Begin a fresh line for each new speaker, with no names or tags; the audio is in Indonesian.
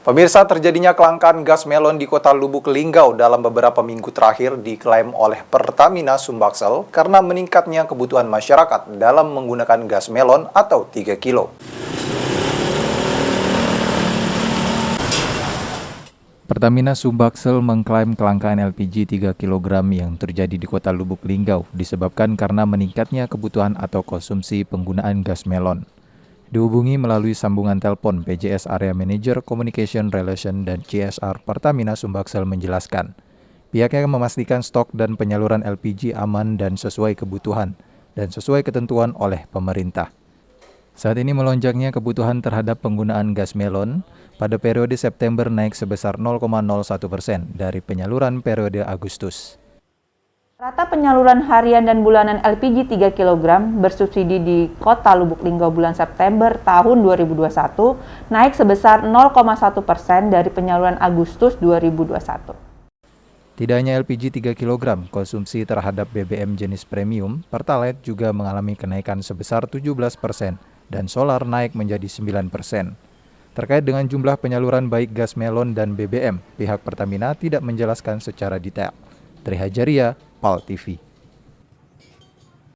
Pemirsa, terjadinya kelangkaan gas melon di Kota Lubuk Linggau dalam beberapa minggu terakhir diklaim oleh Pertamina Sumbaksel karena meningkatnya kebutuhan masyarakat dalam menggunakan gas melon atau 3 kilo.
Pertamina Sumbaksel mengklaim kelangkaan LPG 3 kg yang terjadi di Kota Lubuk Linggau disebabkan karena meningkatnya kebutuhan atau konsumsi penggunaan gas melon. Dihubungi melalui sambungan telepon, PJS Area Manager Communication Relation dan CSR Pertamina Sumbaksel menjelaskan, pihaknya memastikan stok dan penyaluran LPG aman dan sesuai kebutuhan dan sesuai ketentuan oleh pemerintah. Saat ini melonjaknya kebutuhan terhadap penggunaan gas melon pada periode September naik sebesar 0,01% dari penyaluran periode Agustus.
Rata penyaluran harian dan bulanan LPG 3 kg bersubsidi di Kota Lubuk Linggau bulan September tahun 2021 naik sebesar 0,1% dari penyaluran Agustus 2021.
Tidak hanya LPG 3 kg, konsumsi terhadap BBM jenis premium, Pertalite juga mengalami kenaikan sebesar 17% dan solar naik menjadi 9%. Terkait dengan jumlah penyaluran baik gas melon dan BBM, pihak Pertamina tidak menjelaskan secara detail. Trihajaria, PAL TV.